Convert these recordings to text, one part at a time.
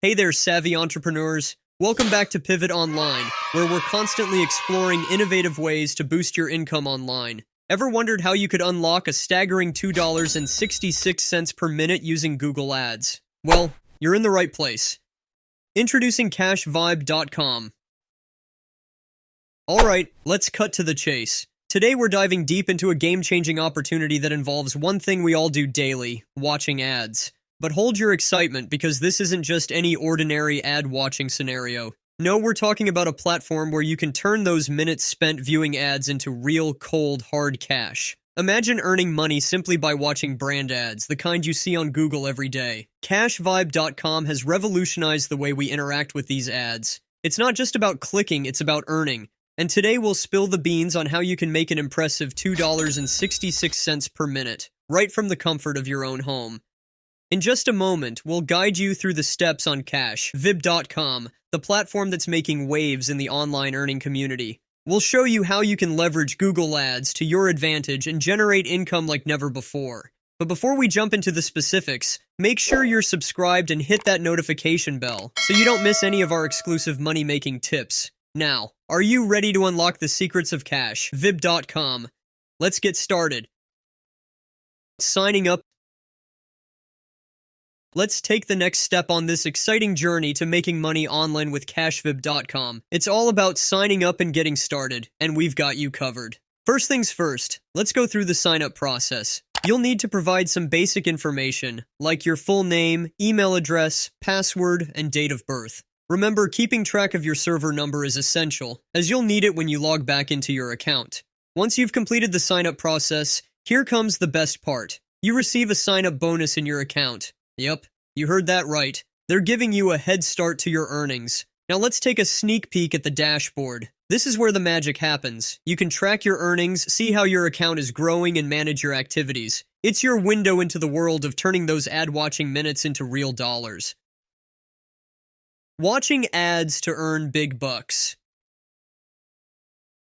Hey there, savvy entrepreneurs. Welcome back to Pivot Online, where we're constantly exploring innovative ways to boost your income online. Ever wondered how you could unlock a staggering $2.66 per minute using Google Ads? Well, you're in the right place. Introducing cashvibe.com. Alright, let's cut to the chase. Today we're diving deep into a game-changing opportunity that involves one thing we all do daily: watching ads. But hold your excitement, because this isn't just any ordinary ad-watching scenario. No, we're talking about a platform where you can turn those minutes spent viewing ads into real, cold, hard cash. Imagine earning money simply by watching brand ads, the kind you see on Google every day. Cashvibe.com has revolutionized the way we interact with these ads. It's not just about clicking, it's about earning. And today we'll spill the beans on how you can make an impressive $2.66 per minute, right from the comfort of your own home. In just a moment, we'll guide you through the steps on cashvibe.com, the platform that's making waves in the online earning community. We'll show you how you can leverage Google Ads to your advantage and generate income like never before. But before we jump into the specifics, make sure you're subscribed and hit that notification bell so you don't miss any of our exclusive money-making tips. Now, are you ready to unlock the secrets of cashvibe.com? Let's get started. Signing up. Let's take the next step on this exciting journey to making money online with cashvibe.com. It's all about signing up and getting started, and we've got you covered. First things first, let's go through the sign-up process. You'll need to provide some basic information, like your full name, email address, password, and date of birth. Remember, keeping track of your server number is essential, as you'll need it when you log back into your account. Once you've completed the sign-up process, here comes the best part. You receive a sign-up bonus in your account. Yep, you heard that right. They're giving you a head start to your earnings. Now let's take a sneak peek at the dashboard. This is where the magic happens. You can track your earnings, see how your account is growing, and manage your activities. It's your window into the world of turning those ad-watching minutes into real dollars. Watching ads to earn big bucks.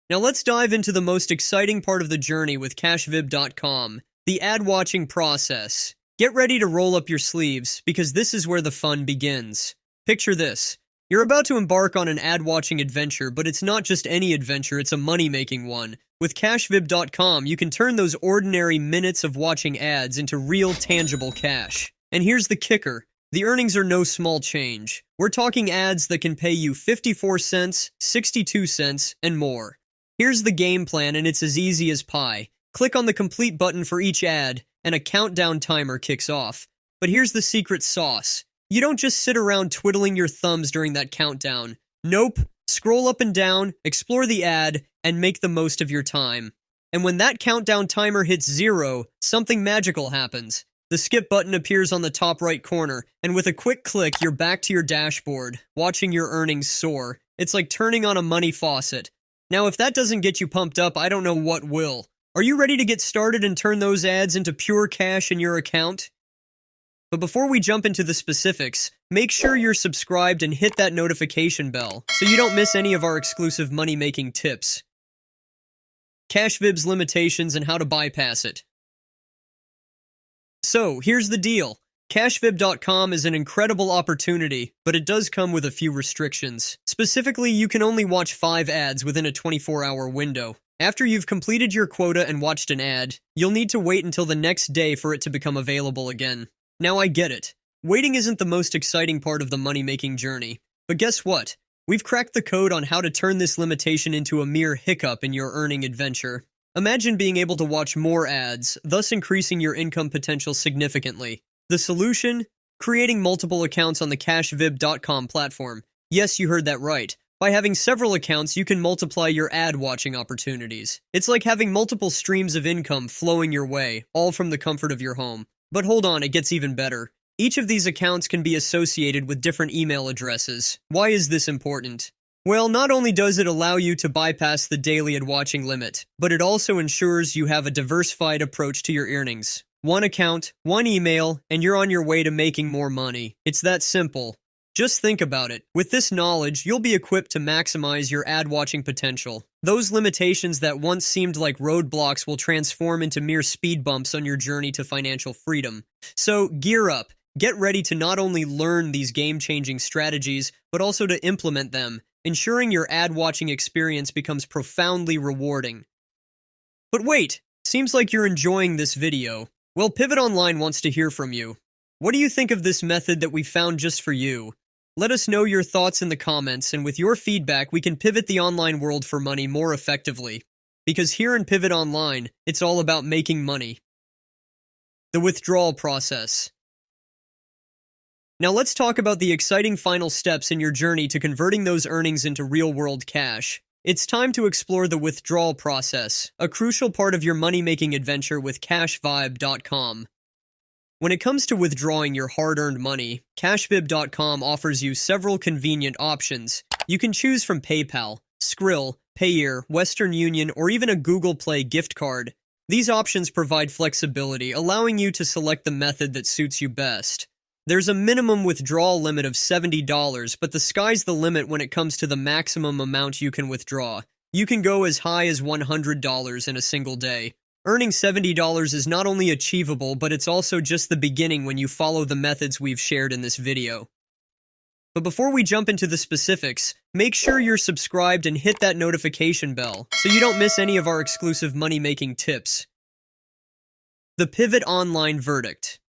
Now let's dive into the most exciting part of the journey with cashvibe.com, the ad-watching process. Get ready to roll up your sleeves, because this is where the fun begins. Picture this. You're about to embark on an ad-watching adventure, but it's not just any adventure, it's a money-making one. With cashvibe.com, you can turn those ordinary minutes of watching ads into real, tangible cash. And here's the kicker. The earnings are no small change. We're talking ads that can pay you 54 cents, 62 cents, and more. Here's the game plan, and it's as easy as pie. Click on the complete button for each ad, and a countdown timer kicks off. But here's the secret sauce. You don't just sit around twiddling your thumbs during that countdown. Nope. Scroll up and down, explore the ad, and make the most of your time. And when that countdown timer hits 0, something magical happens. The skip button appears on the top right corner, and with a quick click, you're back to your dashboard, watching your earnings soar. It's like turning on a money faucet. Now, if that doesn't get you pumped up, I don't know what will. Are you ready to get started and turn those ads into pure cash in your account? But before we jump into the specifics, make sure you're subscribed and hit that notification bell so you don't miss any of our exclusive money-making tips. Cashvibe's limitations and how to bypass it. So, here's the deal. Cashvibe.com is an incredible opportunity, but it does come with a few restrictions. Specifically, you can only watch 5 ads within a 24-hour window. After you've completed your quota and watched an ad, you'll need to wait until the next day for it to become available again. Now I get it. Waiting isn't the most exciting part of the money-making journey. But guess what? We've cracked the code on how to turn this limitation into a mere hiccup in your earning adventure. Imagine being able to watch more ads, thus increasing your income potential significantly. The solution? Creating multiple accounts on the cashvibe.com platform. Yes, you heard that right. By having several accounts, you can multiply your ad-watching opportunities. It's like having multiple streams of income flowing your way, all from the comfort of your home. But hold on, it gets even better. Each of these accounts can be associated with different email addresses. Why is this important? Well, not only does it allow you to bypass the daily ad-watching limit, but it also ensures you have a diversified approach to your earnings. One account, one email, and you're on your way to making more money. It's that simple. Just think about it. With this knowledge, you'll be equipped to maximize your ad-watching potential. Those limitations that once seemed like roadblocks will transform into mere speed bumps on your journey to financial freedom. So, gear up. Get ready to not only learn these game-changing strategies, but also to implement them, ensuring your ad-watching experience becomes profoundly rewarding. But wait, seems like you're enjoying this video. Well, Pivot Online wants to hear from you. What do you think of this method that we found just for you? Let us know your thoughts in the comments, and with your feedback, we can pivot the online world for money more effectively. Because here in Pivot Online, it's all about making money. The withdrawal process. Now let's talk about the exciting final steps in your journey to converting those earnings into real-world cash. It's time to explore the withdrawal process, a crucial part of your money-making adventure with CashVib.com. When it comes to withdrawing your hard-earned money, CashVib.com offers you several convenient options. You can choose from PayPal, Skrill, Payeer, Western Union, or even a Google Play gift card. These options provide flexibility, allowing you to select the method that suits you best. There's a minimum withdrawal limit of $70, but the sky's the limit when it comes to the maximum amount you can withdraw. You can go as high as $100 in a single day. Earning $70 is not only achievable, but it's also just the beginning when you follow the methods we've shared in this video. But before we jump into the specifics, make sure you're subscribed and hit that notification bell so you don't miss any of our exclusive money-making tips. The Pivot Online Verdict.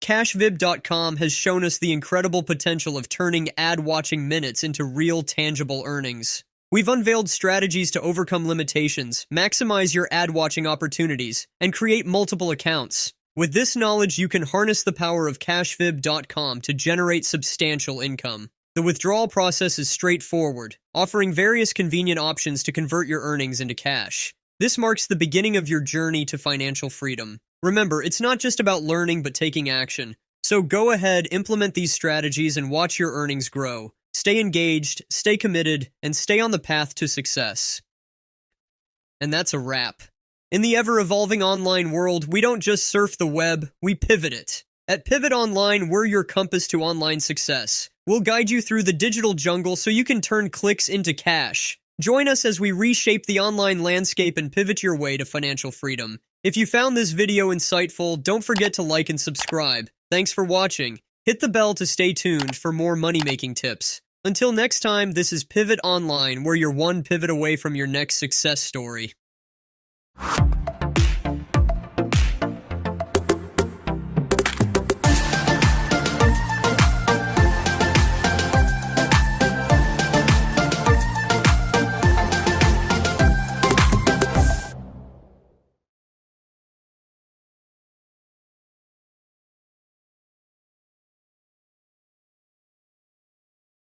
CashVib.com has shown us the incredible potential of turning ad-watching minutes into real, tangible earnings. We've unveiled strategies to overcome limitations, maximize your ad-watching opportunities, and create multiple accounts. With this knowledge, you can harness the power of CashVib.com to generate substantial income. The withdrawal process is straightforward, offering various convenient options to convert your earnings into cash. This marks the beginning of your journey to financial freedom. Remember, it's not just about learning but taking action. So go ahead, implement these strategies, and watch your earnings grow. Stay engaged, stay committed, and stay on the path to success. And that's a wrap. In the ever-evolving online world, we don't just surf the web, we pivot it. At Pivot Online, we're your compass to online success. We'll guide you through the digital jungle so you can turn clicks into cash. Join us as we reshape the online landscape and pivot your way to financial freedom. If you found this video insightful, don't forget to like and subscribe. Thanks for watching. Hit the bell to stay tuned for more money-making tips. Until next time, this is Pivot Online, where you're one pivot away from your next success story.